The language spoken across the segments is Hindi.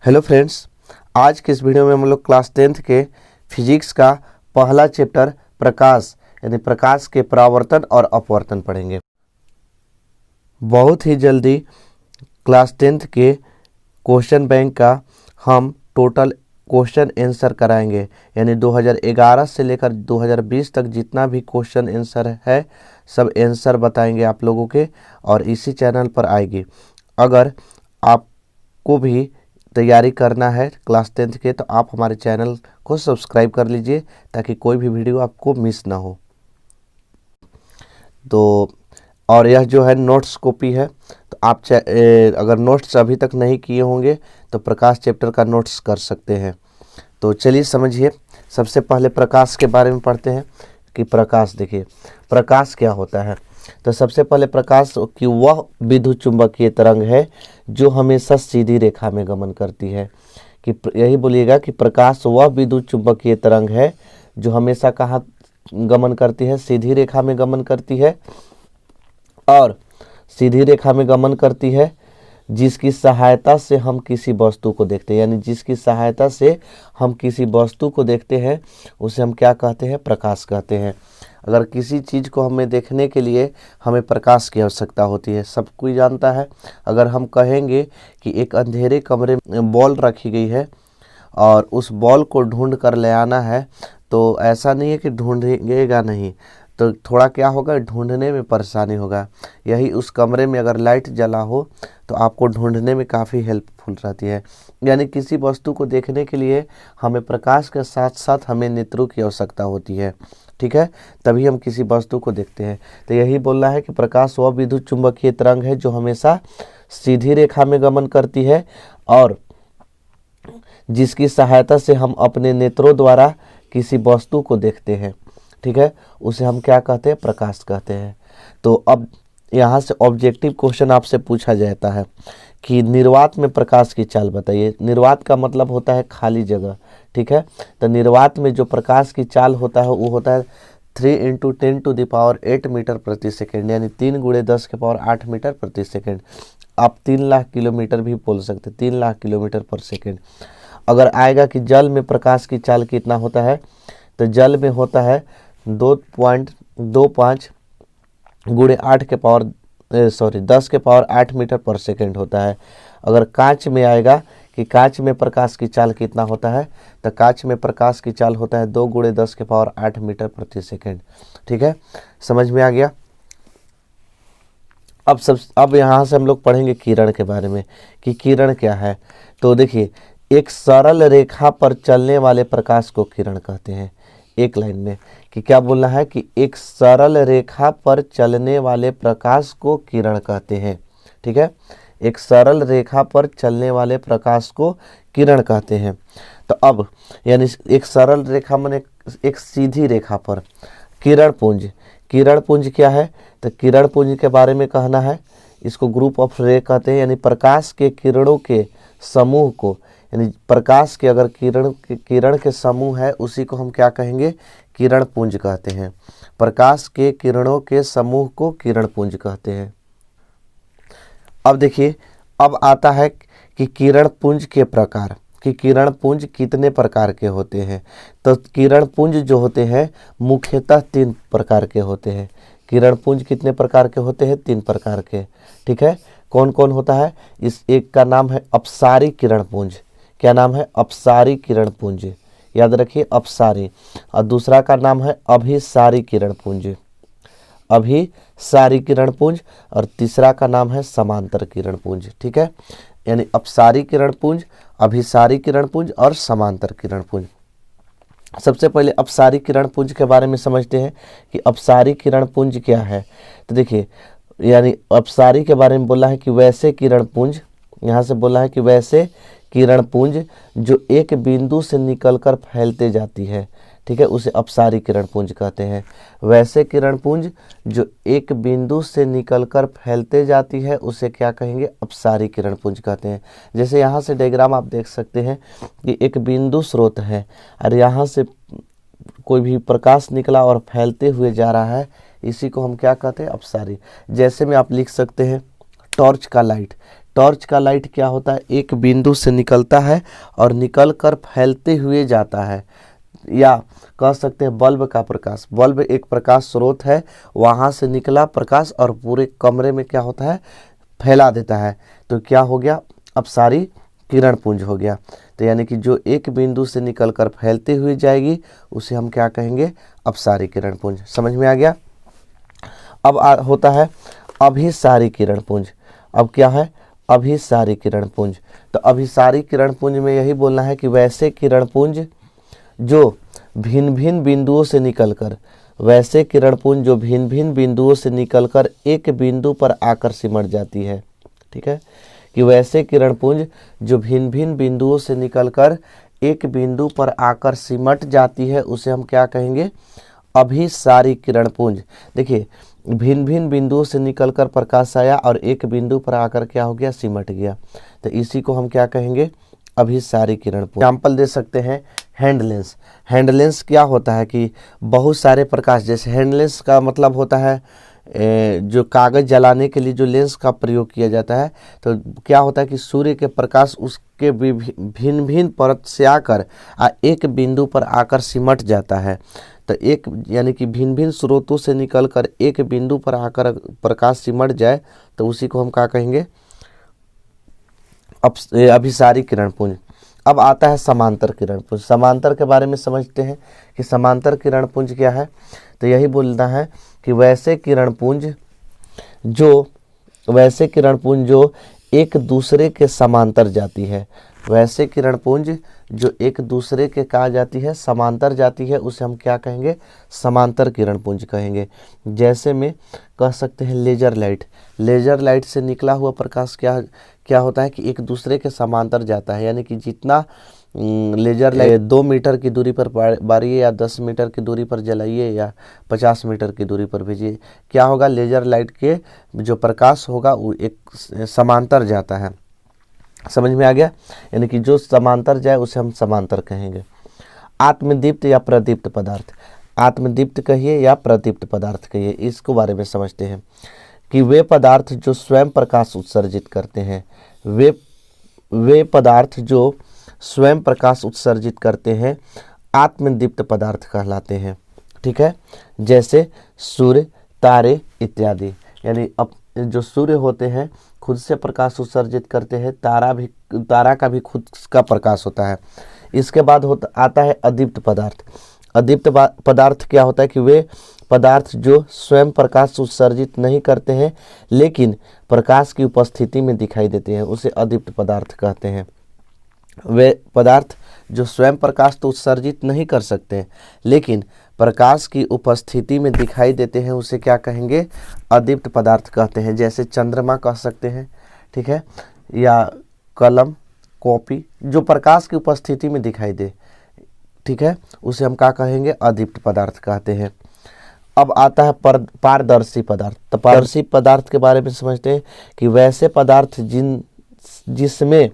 हेलो फ्रेंड्स, आज के इस वीडियो में हम लोग क्लास 10th के फिजिक्स का पहला चैप्टर प्रकाश यानी प्रकाश के परावर्तन और अपवर्तन पढ़ेंगे। बहुत ही जल्दी क्लास 10th के क्वेश्चन बैंक का हम टोटल क्वेश्चन आंसर कराएंगे, यानी 2011 से लेकर 2020 तक जितना भी क्वेश्चन आंसर है सब आंसर बताएंगे आप लोगों के, और इसी चैनल पर आएगी। अगर आपको भी तैयारी करना है क्लास 10th के तो आप हमारे चैनल को सब्सक्राइब कर लीजिए ताकि कोई भी वीडियो आपको मिस ना हो। तो और यह जो है नोट्स कॉपी है, तो आप अगर नोट्स अभी तक नहीं किए होंगे तो प्रकाश चैप्टर का नोट्स कर सकते हैं। तो चलिए समझिए, सबसे पहले प्रकाश के बारे में पढ़ते हैं कि प्रकाश, देखिए प्रकाश क्या होता है। तो सबसे पहले प्रकाश की वह विद्युत चुंबकीय तरंग है जो हमेशा सीधी रेखा में गमन करती है। कि यही बोलिएगा कि प्रकाश वह विद्युत चुंबकीय तरंग है जो हमेशा कहाँ गमन करती है, सीधी रेखा में गमन करती है, और सीधी रेखा में गमन करती है जिसकी सहायता से हम किसी वस्तु को देखते हैं, यानी जिसकी सहायता से हम किसी वस्तु को देखते हैं उसे हम क्या कहते हैं, प्रकाश कहते हैं। अगर किसी चीज़ को हमें देखने के लिए हमें प्रकाश की आवश्यकता होती है, सब कोई जानता है। अगर हम कहेंगे कि एक अंधेरे कमरे में बॉल रखी गई है और उस बॉल को ढूंढ कर ले आना है, तो ऐसा नहीं है कि ढूंढेगा नहीं, तो थोड़ा क्या होगा, ढूंढने में परेशानी होगा। यही उस कमरे में अगर लाइट जला हो तो आपको ढूंढने में काफ़ी हेल्पफुल रहती है। यानी किसी वस्तु को देखने के लिए हमें प्रकाश के साथ साथ हमें नेत्रों की आवश्यकता होती है, ठीक है, तभी हम किसी वस्तु को देखते हैं। तो यही बोलना है कि प्रकाश वह विद्युत चुंबकीय तरंग है जो हमेशा सीधी रेखा में गमन करती है और जिसकी सहायता से हम अपने नेत्रों द्वारा किसी वस्तु को देखते हैं, ठीक है, उसे हम क्या कहते हैं, प्रकाश कहते हैं। तो अब यहाँ से ऑब्जेक्टिव क्वेश्चन आपसे पूछा जाता है कि निर्वात में प्रकाश की चाल बताइए। निर्वात का मतलब होता है खाली जगह, ठीक है। तो निर्वात में जो प्रकाश की चाल होता है वो होता है 3 × 10⁸ मीटर प्रति सेकेंड, यानी 3 × 10⁸ मीटर प्रति सेकेंड। आप 3 लाख किलोमीटर भी बोल सकते, 3 लाख किलोमीटर पर सेकेंड। अगर आएगा कि जल में प्रकाश की चाल कितना होता है, तो जल में होता है 2.25 × 10⁸ मीटर पर सेकेंड होता है। अगर कांच में आएगा कि कांच में प्रकाश की चाल कितना होता है, तो कांच में प्रकाश की चाल होता है 2 × 10⁸ मीटर प्रति सेकेंड, ठीक है, समझ में आ गया। अब यहाँ से हम लोग पढ़ेंगे किरण के बारे में कि किरण क्या है। तो देखिए, एक सरल रेखा पर चलने वाले प्रकाश को किरण कहते हैं। एक लाइन में कि क्या बोलना है कि एक सरल रेखा पर चलने वाले प्रकाश को किरण कहते हैं, ठीक है, एक सरल रेखा पर चलने वाले प्रकाश को किरण कहते हैं। तो अब यानी एक सरल रेखा माने एक सीधी रेखा पर किरण पुंज, किरण पुंज क्या है, तो किरण पुंज के बारे में कहना है, इसको ग्रुप ऑफ रे कहते हैं, यानी प्रकाश के किरणों के समूह को, यानी प्रकाश के अगर किरण के समूह है उसी को हम क्या कहेंगे, किरण पुंज कहते हैं। प्रकाश के किरणों के समूह को किरण पुंज कहते हैं। अब देखिए, अब आता है कि किरण पुंज के प्रकार, कि किरण पुंज कितने प्रकार के होते हैं। तो किरण पुंज जो होते हैं मुख्यतः 3 प्रकार के होते हैं। किरण पुंज कितने प्रकार के होते हैं, 3 प्रकार के, ठीक है। कौन कौन होता है, इस एक का नाम है अपसारी किरण पुंज। क्या नाम है, अपसारी किरण पुंज, याद रखिए अपसारी। और दूसरा का नाम है अभिसारी किरण पुंज, अभिसारी किरण पुंज। और तीसरा का नाम है समांतर किरण पुंज, ठीक है, यानी अपसारी किरण पुंज, अभिसारी किरण पुंज और समांतर किरण पुंज। सबसे पहले अपसारी किरण पुंज के बारे में समझते हैं कि अपसारी किरण पुंज क्या है। तो देखिए, यानी अपसारी के बारे में बोला है कि वैसे किरण पुंज, यहाँ से बोला है कि वैसे किरण पुंज जो एक बिंदु से निकलकर फैलते जाती है, ठीक है, उसे अपसारी किरण पुंज कहते हैं। वैसे किरण पुंज जो एक बिंदु से निकलकर फैलते जाती है उसे क्या कहेंगे, अपसारी किरण पुंज कहते हैं। जैसे यहाँ से डायग्राम आप देख सकते हैं कि एक बिंदु स्रोत है और यहाँ से कोई भी प्रकाश निकला और फैलते हुए जा रहा है, इसी को हम क्या कहते हैं, अपसारी। जैसे में आप लिख सकते हैं टॉर्च का लाइट, टॉर्च का लाइट क्या होता है, एक बिंदु से निकलता है और निकल कर फैलते हुए जाता है, या कह सकते हैं बल्ब का प्रकाश। बल्ब एक प्रकाश स्रोत है, वहाँ से निकला प्रकाश और पूरे कमरे में क्या होता है, फैला देता है। तो क्या हो गया, अपसारी किरण पुंज हो गया। तो यानी कि जो एक बिंदु से निकलकर फैलते हुए जाएगी उसे हम क्या कहेंगे, अपसारी किरण पुंज। समझ में आ गया। अब होता है अभिसारी किरण पुंज। अब क्या है, अभिसारी किरण पुंज। तो अभिसारी किरण पुंज में यही बोलना है कि वैसे किरण पुंज जो भिन्न भिन्न बिंदुओं से निकलकर, वैसे किरण पुंज जो भिन्न भिन्न बिंदुओं से निकलकर एक बिंदु पर आकर सिमट जाती है। ठीक है, कि वैसे किरण पुंज जो भिन्न भिन्न बिंदुओं से निकलकर एक बिंदु पर आकर सिमट जाती है उसे हम क्या कहेंगे, अभिसारी किरण पुंज। देखिए, भिन्न भिन्न बिंदुओं से निकलकर प्रकाश आया और एक बिंदु पर आकर क्या हो गया, सिमट गया। तो इसी को हम क्या कहेंगे, अभिसारी किरण पुंज। एग्जाम्पल दे सकते हैं हैंड लेंस। हैंड लेंस क्या होता है कि बहुत सारे प्रकाश, जैसे हैंड लेंस का मतलब होता है जो कागज जलाने के लिए जो लेंस का प्रयोग किया जाता है, तो क्या होता है कि सूर्य के प्रकाश उसके भिन्न भिन्न परत से आकर एक बिंदु पर आकर सिमट जाता है। तो एक यानी कि भिन्न भिन्न स्रोतों से निकलकर एक बिंदु पर आकर प्रकाश सिमट जाए तो उसी को हम क्या कहेंगे, अभिसारी किरण पुंज। अब आता है समांतर किरण पुंज। समांतर के बारे में समझते हैं कि समांतर किरण पुंज क्या है। तो यही बोलना है कि वैसे किरण पुंज जो एक दूसरे के समांतर जाती है, वैसे किरण पुंज जो एक दूसरे के कहा जाती है, समांतर जाती है, उसे हम क्या कहेंगे, समांतर किरण पुंज कहेंगे। जैसे में कह सकते हैं लेजर लाइट। लेजर लाइट से निकला हुआ प्रकाश क्या होता है कि एक दूसरे के समांतर जाता है, यानी कि जितना लेजर लाइट 2 मीटर की दूरी पर बारिए या 10 मीटर की दूरी पर जलाइए या 50 मीटर की दूरी पर भेजिए, क्या होगा, लेजर लाइट के जो प्रकाश होगा वो एक समांतर जाता है। समझ में आ गया, यानी कि जो समांतर जाए उसे हम समांतर कहेंगे। आत्मदीप्त या प्रदीप्त पदार्थ। आत्मदीप्त कहिए या प्रदीप्त पदार्थ कहिए, इसको बारे में समझते हैं कि वे पदार्थ जो स्वयं प्रकाश उत्सर्जित करते हैं, वे पदार्थ जो स्वयं प्रकाश उत्सर्जित करते हैं आत्मदीप्त पदार्थ कहलाते हैं। ठीक है, जैसे सूर्य, तारे इत्यादि। यानी अब जो सूर्य होते हैं खुद से प्रकाश उत्सर्जित करते हैं, तारा का भी खुद का प्रकाश होता है। इसके बाद आता है अदीप्त पदार्थ। अदीप्त पदार्थ क्या होता है कि वे पदार्थ जो स्वयं प्रकाश उत्सर्जित नहीं करते हैं लेकिन प्रकाश की उपस्थिति में दिखाई देते हैं, उसे अदीप्त पदार्थ कहते हैं। वे पदार्थ जो स्वयं प्रकाश तो उत्सर्जित नहीं कर सकते लेकिन प्रकाश की उपस्थिति में दिखाई देते हैं, उसे क्या कहेंगे, अदीप्त पदार्थ कहते हैं। जैसे चंद्रमा कह सकते हैं, ठीक है, या कलम, कॉपी, जो प्रकाश की उपस्थिति में दिखाई दे, ठीक है, उसे हम क्या कहेंगे, अदीप्त पदार्थ कहते हैं। अब आता है पारदर्शी पदार्थ। तो पारदर्शी पदार्थ के बारे में समझते हैं कि वैसे पदार्थ जिसमें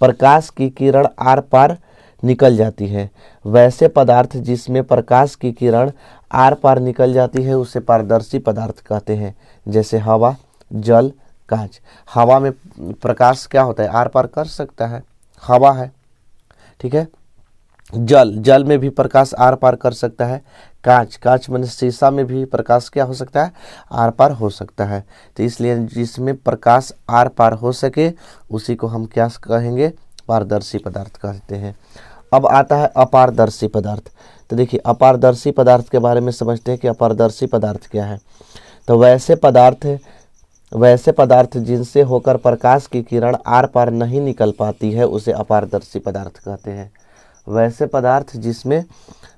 प्रकाश की किरण आर पार निकल जाती है, वैसे पदार्थ जिसमें प्रकाश की किरण आर पार निकल जाती है उसे पारदर्शी पदार्थ कहते हैं। जैसे हवा, जल, कांच। हवा में प्रकाश क्या होता है, आर पार कर सकता है, हवा है। ठीक है, जल में भी प्रकाश आर पार कर सकता है। कांच में शीशा में भी प्रकाश क्या हो सकता है, आर पार हो सकता है। तो इसलिए जिसमें प्रकाश आर पार हो सके उसी को हम क्या कहेंगे, पारदर्शी पदार्थ कहते हैं। अब आता है अपारदर्शी पदार्थ। तो देखिए अपारदर्शी पदार्थ के बारे में समझते हैं कि अपारदर्शी पदार्थ क्या है। तो वैसे पदार्थ जिनसे होकर प्रकाश की किरण आर पार नहीं निकल पाती है उसे अपारदर्शी पदार्थ कहते हैं। वैसे पदार्थ जिसमें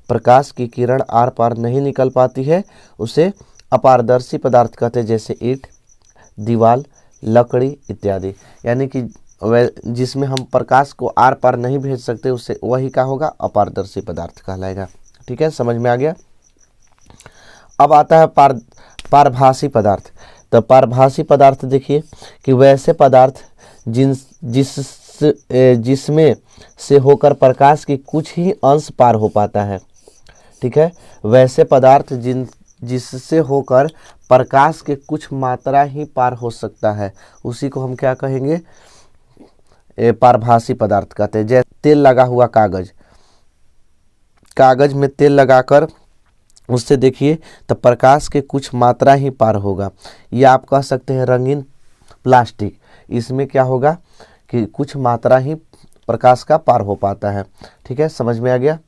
प्रकाश की किरण आर पार नहीं निकल पाती है उसे अपारदर्शी पदार्थ कहते हैं। जैसे ईंट, दीवार, लकड़ी इत्यादि। यानी कि जिसमें हम प्रकाश को आर पार नहीं भेज सकते उससे वही क्या होगा, अपारदर्शी पदार्थ कहलाएगा। ठीक है, समझ में आ गया। अब आता है पारभासी पदार्थ। तो पारभासी पदार्थ देखिए कि वैसे पदार्थ जिसमें से होकर प्रकाश की कुछ ही अंश पार हो पाता है। ठीक है, वैसे पदार्थ जिससे होकर प्रकाश के कुछ मात्रा ही पार हो सकता है, उसी को हम क्या कहेंगे, पारभासी पदार्थ कहते हैं। जैसे तेल लगा हुआ कागज में तेल लगाकर उससे देखिए तो प्रकाश के कुछ मात्रा ही पार होगा। या आप कह सकते हैं रंगीन प्लास्टिक, इसमें क्या होगा कि कुछ मात्रा ही प्रकाश का पार हो पाता है। ठीक है, समझ में आ गया।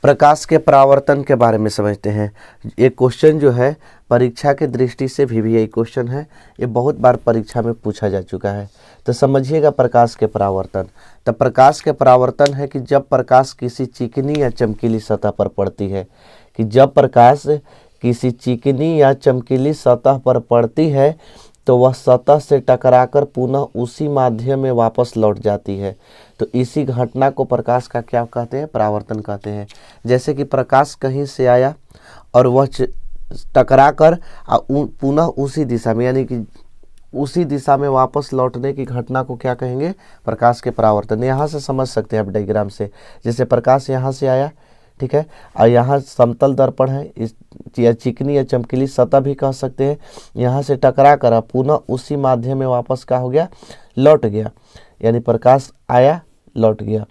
प्रकाश के परावर्तन के बारे में समझते हैं। एक क्वेश्चन जो है परीक्षा के दृष्टि से भी यही क्वेश्चन है, ये बहुत बार परीक्षा में पूछा जा चुका है। तो समझिएगा प्रकाश के परावर्तन। तो प्रकाश के परावर्तन है कि जब प्रकाश किसी चिकनी या चमकीली सतह पर पड़ती है, कि जब प्रकाश किसी चिकनी या चमकीली सतह पर पड़ती है तो वह सतह से टकराकर पुनः उसी माध्यम में वापस लौट जाती है। तो इसी घटना को प्रकाश का क्या कहते हैं, परावर्तन कहते हैं। जैसे कि प्रकाश कहीं से आया और वह टकराकर पुनः उसी दिशा में, यानी कि उसी दिशा में वापस लौटने की घटना को क्या कहेंगे, प्रकाश के परावर्तन। यहाँ से समझ सकते हैं आप डायग्राम से, जैसे प्रकाश यहाँ से आया, ठीक है, और यहाँ समतल दर्पण है, इस या चिकनी या चमकीली सतह भी कह सकते हैं, यहाँ से टकरा कर पुनः उसी माध्यम में वापस क्या हो गया, लौट गया। यानी प्रकाश आया लौट गया,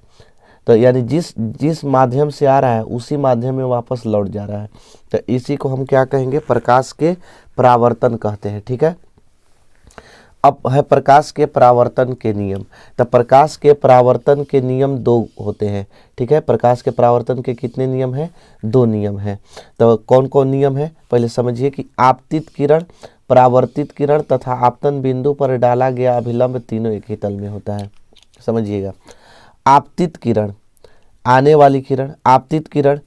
तो यानी जिस माध्यम से आ रहा है उसी माध्यम में वापस लौट जा रहा है। तो इसी को हम क्या कहेंगे, प्रकाश के परावर्तन कहते हैं। ठीक है, अब है प्रकाश के परावर्तन के नियम। तो प्रकाश के परावर्तन के नियम दो होते हैं। ठीक है, प्रकाश के परावर्तन के कितने नियम हैं, दो नियम हैं। तो कौन कौन नियम है, पहले समझिए कि आपतित किरण, परावर्तित किरण तथा आपतन बिंदु पर डाला गया अभिलंब तीनों एक ही तल में होता है। समझिएगा, आपतित किरण आने वाली किरण, आपतित किरण,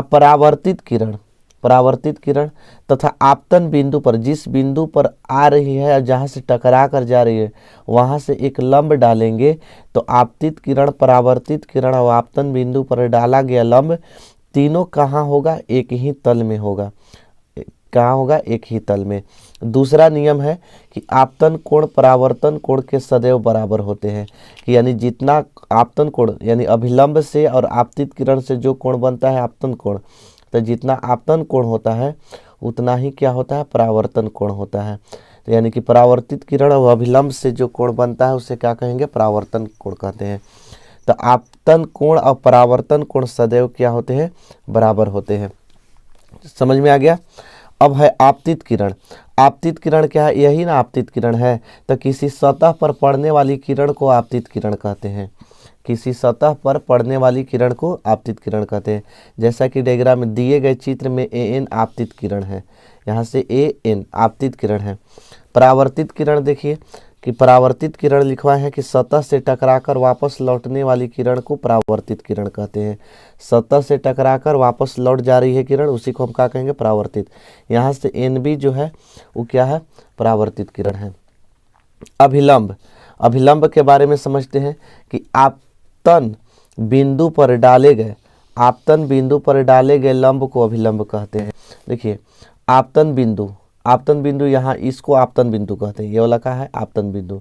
परावर्तित किरण, परावर्तित किरण तथा आपतन बिंदु पर, जिस बिंदु पर आ रही है जहाँ से टकरा कर जा रही है वहाँ से एक लंब डालेंगे तो आपतित किरण, परावर्तित किरण और आपतन बिंदु पर डाला गया लंब तीनों कहाँ होगा, एक ही तल में होगा। कहाँ होगा, एक ही तल में। दूसरा नियम है कि आपतन कोण परावर्तन कोण के सदैव बराबर होते हैं, कि यानी जितना आपतन कोण यानी अभिलंब से और आपतित किरण से जो कोण बनता है आपतन कोण, तो जितना आपतन कोण होता है उतना ही क्या होता है, परावर्तन कोण होता है। तो यानी कि परावर्तित किरण और अभिलंब से जो कोण बनता है उसे क्या कहेंगे, परावर्तन कोण कहते हैं। तो आपतन कोण और परावर्तन कोण सदैव क्या होते हैं, बराबर होते हैं। समझ में आ गया। अब है आपतित किरण। आपतित किरण क्या है, यही ना आपतित किरण है। तो किसी सतह पर पड़ने वाली किरण को आपतित किरण कहते हैं। किसी सतह पर पड़ने वाली किरण को आपतित किरण कहते हैं। जैसा कि डायग्राम में दिए गए चित्र में AN आपतित किरण है, यहाँ से AN आपतित किरण है। परावर्तित किरण देखिए कि परावर्तित किरण लिखवा है कि सतह से टकराकर वापस लौटने वाली किरण को परावर्तित किरण कहते हैं। सतह से टकराकर वापस लौट जा रही है किरण, उसी को हम क्या कहेंगे, परावर्तित। यहाँ से NB जो है वो क्या है, परावर्तित किरण है। अभिलंब, अभिलंब के बारे में समझते हैं कि आपतन बिंदु पर डाले गए, आपतन बिंदु पर डाले गए लंब को अभिलंब कहते हैं। देखिए आपतन बिंदु, आपतन बिंदु यहाँ इसको आपतन बिंदु कहते हैं, ये वाला का है आपतन बिंदु।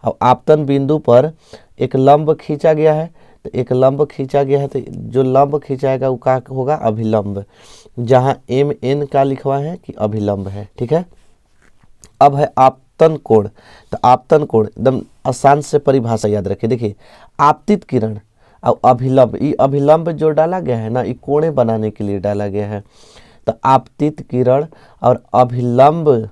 अब आपतन बिंदु पर एक लंब खींचा गया है, तो एक लंब खींचा गया है तो जो लंब खींचाएगा वो क्या होगा, अभिलंब। जहाँ MN का लिखवा है कि अभिलंब है। ठीक है, अब है आपतन कोण। तो आपतन कोण एकदम आसान से परिभाषा याद रखिए। देखिए आपतित किरण और अभिलंब, ये अभिलंब जो डाला गया है ना, ये कोणे बनाने के लिए डाला गया है। तो आपतित किरण और अभिलंब,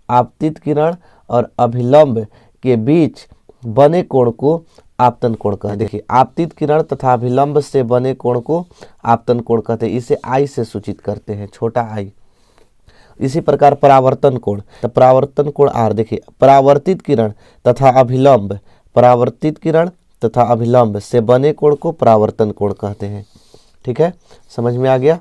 आपतित किरण और अभिलंब के बीच बने कोण को आपतन कोण कहते हैं। देखिए आपतित किरण तथा अभिलंब से बने कोण को आपतन कोण कहते हैं। इसे I से सूचित करते हैं, छोटा I। इसी प्रकार परावर्तन कोण, तो परावर्तन कोण R। देखिए परावर्तित किरण तथा अभिलंब, परावर्तित किरण तथा अभिलंब से बने कोण को परावर्तन कोण कहते हैं। ठीक है, समझ में आ गया।